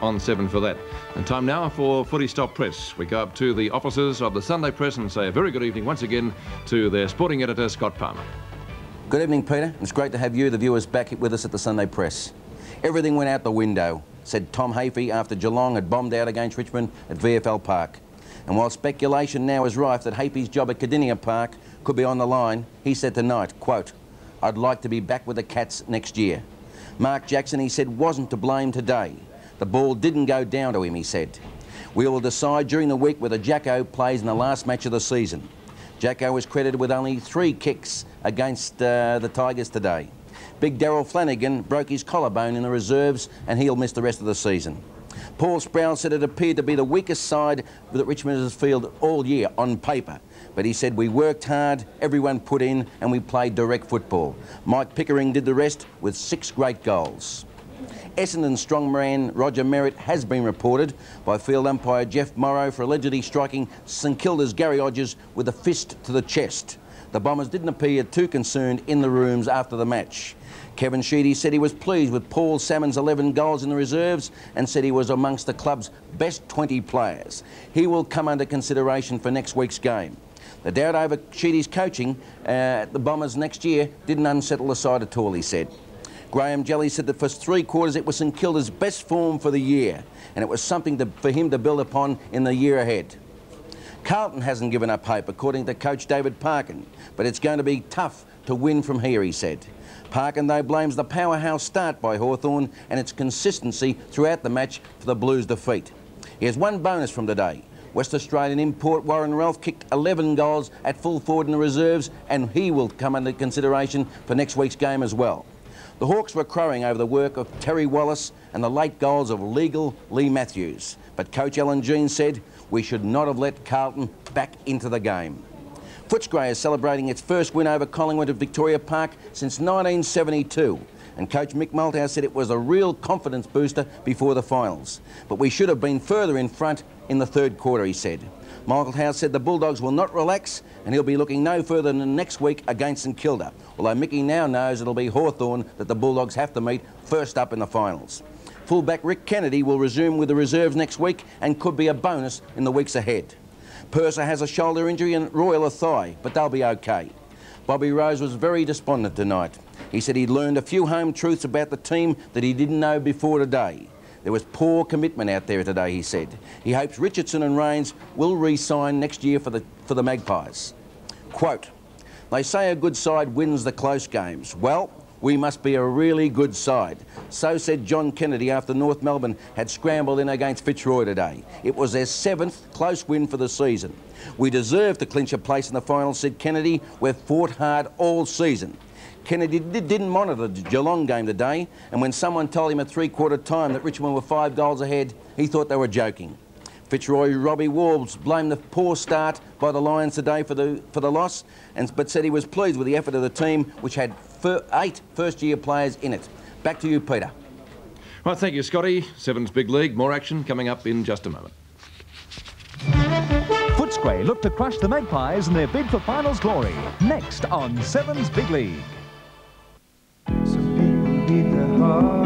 On 7 for that. And time now for Footy Stop Press. We go up to the offices of the Sunday Press and say a very good evening once again to their sporting editor, Scott Palmer. Good evening, Peter. It's great to have you, the viewers, back with us at the Sunday Press. Everything went out the window, said Tom Hafey after Geelong had bombed out against Richmond at VFL Park. And while speculation now is rife that Hafey's job at Cardinia Park could be on the line, he said tonight, quote, "I'd like to be back with the Cats next year." Mark Jackson, he said, wasn't to blame today. The ball didn't go down to him, he said. We will decide during the week whether Jacko plays in the last match of the season. Jacko was credited with only 3 kicks against the Tigers today. Big Daryl Flanagan broke his collarbone in the reserves and he'll miss the rest of the season. Paul Sproul said it appeared to be the weakest side that Richmond has fielded all year on paper. But he said we worked hard, everyone put in and we played direct football. Mike Pickering did the rest with 6 great goals. Essendon strongman Roger MERRETT has been reported by field umpire Jeff Morrow for allegedly striking St Kilda's Gary Hodges with a fist to the chest. The Bombers didn't appear too concerned in the rooms after the match. Kevin Sheedy said he was pleased with Paul Salmon's 11 goals in the reserves and said he was amongst the club's best 20 players. He will come under consideration for next week's game. The doubt over Sheedy's coaching at the Bombers next year didn't unsettle the side at all, he said. Graham Jelly said that for 3 quarters it was St Kilda's best form for the year and it was something for him to build upon in the year ahead. Carlton hasn't given up hope, according to coach David Parkin, but it's going to be tough to win from here, he said. Parkin, though, blames the powerhouse start by Hawthorn and its consistency throughout the match for the Blues' defeat. He has one bonus from today. West Australian import Warren Ralph kicked 11 goals at full forward in the reserves and he will come under consideration for next week's game as well. The Hawks were crowing over the work of Terry Wallace and the late goals of legal Lee Matthews. But coach Alan Jean said we should not have let Carlton back into the game. FOOTSCRAY is celebrating its first win over Collingwood at Victoria Park since 1972. And coach Mick Malthouse said it was a real confidence booster before the finals. But we should have been further in front in the 3rd quarter, he said. Malthouse said the Bulldogs will not relax and he'll be looking no further than next week against St Kilda, although Mickey now knows it'll be Hawthorn that the Bulldogs have to meet first up in the finals. Fullback Rick Kennedy will resume with the reserves next week and could be a bonus in the weeks ahead. Purser has a shoulder injury and Royal a thigh, but they'll be okay. Bobby Rose was very despondent tonight. He said he'd learned a few home truths about the team that he didn't know before today. There was poor commitment out there today, he said. He hopes Richardson and Rains will re-sign next year for the Magpies. Quote, "They say a good side wins the close games. Well, we must be a really good side." So said John Kennedy after North Melbourne had scrambled in against Fitzroy today. It was their 7th close win for the season. "We deserve to clinch a place in the final," said Kennedy. "We've fought hard all season." Kennedy didn't monitor the Geelong game today, and when someone told him at 3/4 time that Richmond were 5 goals ahead, he thought they were joking. Fitzroy Robbie Warbs blamed the poor start by the Lions today for the loss, but said he was pleased with the effort of the team, which had 8 first-year players in it. Back to you, Peter. Right, thank you, Scotty. 7's Big League. More action coming up in just a moment. FOOTSCRAY look to crush the Magpies in their bid for finals glory. Next on 7's Big League. Some people beat their heart.